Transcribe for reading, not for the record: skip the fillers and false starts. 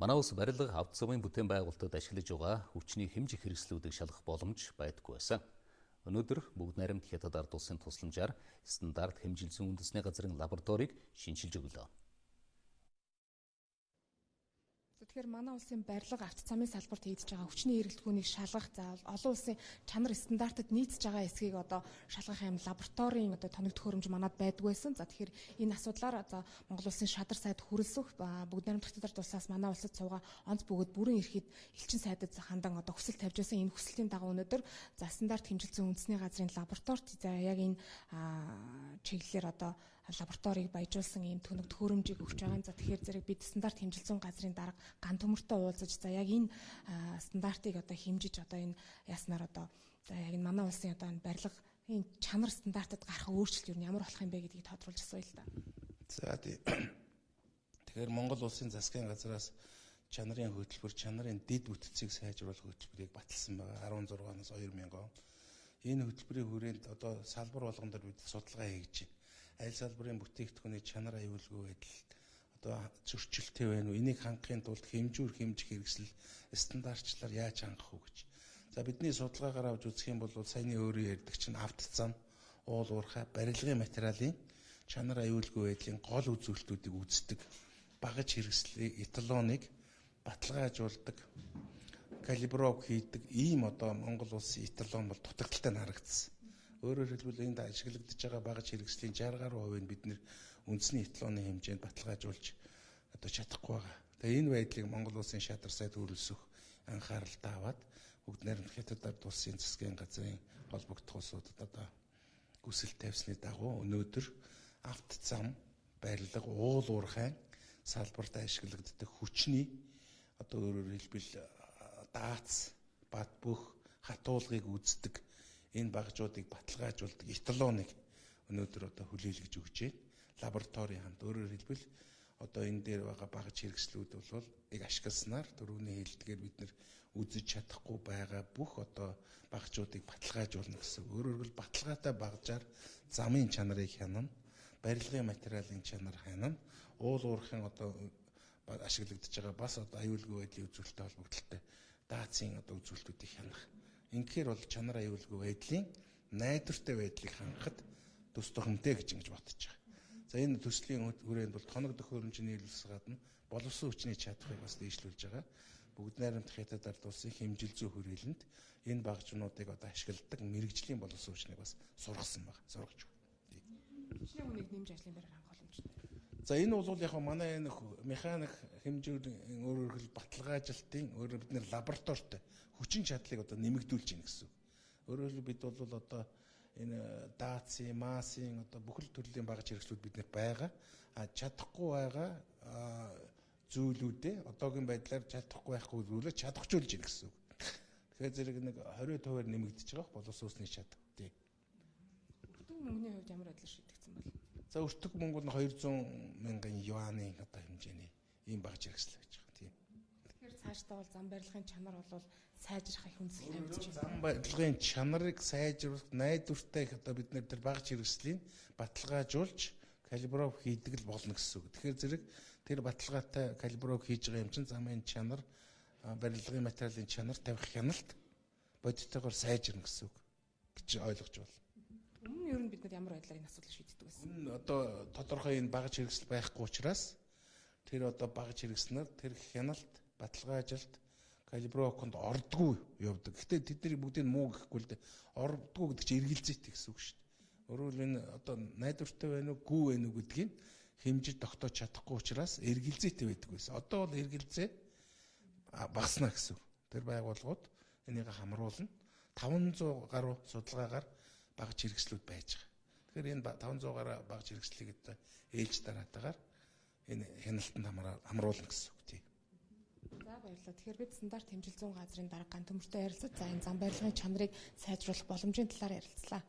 Манай улс барилга авто замын бүтээн байгуулалтад ашиглаж байгаа хүчний хэмжих хэрэгслүүдийг шалгах боломж байдаггүй байсан. Өнөөдөр бүгд найрамд Хятад ард улсын тусламжаар стандарт хэмжил зүйн үндэсний газрын лабораторийг шинчилж өглөө. Тэгэхээр манай улсын барилга авто замын салбарт хийгдэж байгаа хүчний эргэлтгүүнийг шалгах заавал олон улсын чанар стандартад нийцж байгаа эсхийг шалгах юм лабораторийн тоног төхөөрөмж манад байдгүй байсан. За тэгэхээр энэ асуудлаар Монгол улсын шадар сайд хүрэлцэх бүгд найрамд Хятад ард улсаас манай улсад суугаа онц бөгөөд бүрэн эрхэд элчин сайдад хандан хүсэл тавьж байсан. Энэ хүслийн дагуу өнөөдөр стандарт хэмжилсэн үндэсний газрын лабораторид яг энэ чиглэлээр лабораторийг баяжуулсан ийм тоног төхөөрөмжийг өгч байгаа. За тэгэхээр зэрэг бид стандарт хэмжилсэн газрын дарга ган төмөртөө уулзаж яг энэ стандартыг хэмжиж энэ яснаар яг энэ манай улсын энэ барилгын чанар стандартад гарах өөрчлөлт юу ямар болох юм бэ гэдгийг тодруулж асууя л да. За тэгэхээр Монгол улсын засгийн газраас чанарын хөтөлбөр, чанарын дэд бүтцийг сайжруулах хөтөлбөрийг баталсан байгаа 16 оноос 2000 он. Энэ хөтөлбөрийн хүрээнд салбар болгон дээр бид судалгаа хийж байна. Аль салбарын бүтээгдэхүүний чанар аюулгүй байдал зөрчилтэй байна уу? Энийг хангахын тулд хэмжүүр хэмжих хэрэгсэл стандартчлаар яаж хангах вэ гэж. За бидний судалгаагаар авч үзэх юм бол саяны өөрөө ярьдаг чинь авто зам, уул уурхай, барилгын материалын чанар аюулгүй байдлын гол үзүүлэлтүүдийг үздэг, багаж хэрэгслийг, эталоныг баталгаажуулдаг, калибров хийдэг ийм Монгол улсын эталон бол дутагдaltaй харагдсан. Өөрөөр хэлбэл энд ашиглагдж байгаа багаж хэрэгслийн 60 гаруй хувийг бид нэр үндэсний эталоны хэмжээнд баталгаажуулж чадахгүй байгаа. Тэгээ энэ байдлыг Монгол улсын шадар сайд хүрэлцэх анхааралтай аваад бүгд найрамд Хятад ард улсын засгийн газрын холбогдох улсуудад хүсэл тавьсны дагуу өнөөдөр авто зам, барилга, уул уурхайн салбарт ашиглагддаг хүчний өөрөөр хэлбэл даац, бат бөх, хатуулгыг үздэг энэ багажуудыг баталгаажуулдаг эталоныг өнөөдөр хүлээлгэж өгч байна. Лабораторийн хамт өөрөөр хэлбэл энэ дээр байгаа багаж хэрэгслүүд бол ашигласнаар дөрөвний хэлдгээр бид нэр үзэж чадахгүй байгаа бүх багажуудыг баталгаажуулна гэсэн. Өөрөөр хэлбэл баталгаатай багажаар замын чанарыг хянана, барилгын материалын чанар хянана, уул уурхайн ашиглагдж байгаа бас аюулгүй байдлын үзүүлэлттэй холбогдолтой даацын үзүүлэлтүүдийг хянах. Инхээр бол чанар аюулгүй байдлын найдвартай байдлыг хангахад төс тохиомтой гэж ингэж бодож байгаа. За энэ төслийн хүрээнд бол тоног төхөөрөмжийн нийлүүлсээс гадна боловсон хүчний чадхыг бас дээшлүүлж байгаа. Бүгд найрамд Хятад ард улсын хэмжил зүй хүрээлэнд энэ багажнуудыг ашигладаг мэрэгжлийн боловсон хүчнийг бас сургасан байгаа. Сургаж байна. Хүчний үнийг нэмж ажлын байраар хангах боломжтой. За энэ бол яг манай энэ механик хэмжүүрийн өөрөөр хэл баталгаажлалтын өөрөөр бид нэр лабораторитой хүчин чадлыг нэмэгдүүлж гин гэсэн. Өөрөөр хэл бид бол энэ даацын, масын бүхэл төрлийн багаж хэрэгслүүд биднэр байгаа. Чадахгүй байгаа зүйлүүдээ одоогийн байдлаар чадахгүй байхгүй зүйлээ чадахжуулж гин гэсэн. Тэгэхээр зэрэг нэг 20% нэмэгдэж байгаа боловсон хүчний чадвар. Тий. Өртөг мөнгөний хувьд ямар байдлаар шийдэгдсэн бол? За өртөг мөнгө нь 200 мянган юаны хэмжээний ийм багаж хэрэгсэл гэж байгаа. Тийм. Тэгэхээр цаашдаа бол зам барилгын чанар бол сайжрах их хүнсэл тавьж байна. Зам барилгын чанарыг сайжруулах найдвартай бид нэр тэр багаж хэрэгслийг баталгаажуулж калибров хийдэг л болно гэсэн үг. Тэгэхээр зэрэг тэр баталгаатай калибров хийж байгаа юм чинь замын чанар, барилгын материалын чанар тавих хяналт бодиттойгоор сайжирна гэсэн үг гэж ойлгож байна. Өмнө ер нь бид нар ямар байдлаар энэ асуудлыг шийддэг байсан? Тодорхой энэ багаж хэрэгсэл байхгүй учраас тэр багаж хэрэгснээр тэр хяналт, баталгаажилт, калибровконд ордгүй явдаг. Гэхдээ тэдний бүгдийг муу гэхгүй л дээ. Ордгүй гэдэг чинь эргэлзээтэй гэсэн үг шүү дээ. Өөрөөр хэлбэл найдвартай байна уу, гүй байна уу гэдгийг хэмжиж тогтоож чадахгүй учраас эргэлзээтэй байдаг байсан. Одоо бол эргэлзээ багаснаа гэсэн. Тэр байгууллагууд энийг хамруулна. 500 гаруй судалгаагаар багаж хэрэгслүүд байж байгаа. Тэгэхээр энэ 500 гаруй багаж хэрэгслийг ээлж дараатаагаар энэ хяналтанд хамруулна гэсэн үг тийм. За баярлалаа. Тэгэхээр бид стандарт хэмжил зүйн газрын дарга ган төмөртөө ярилцаж энэ зам барилгын чанарыг сайжруулах боломжийн талаар ярилцлаа.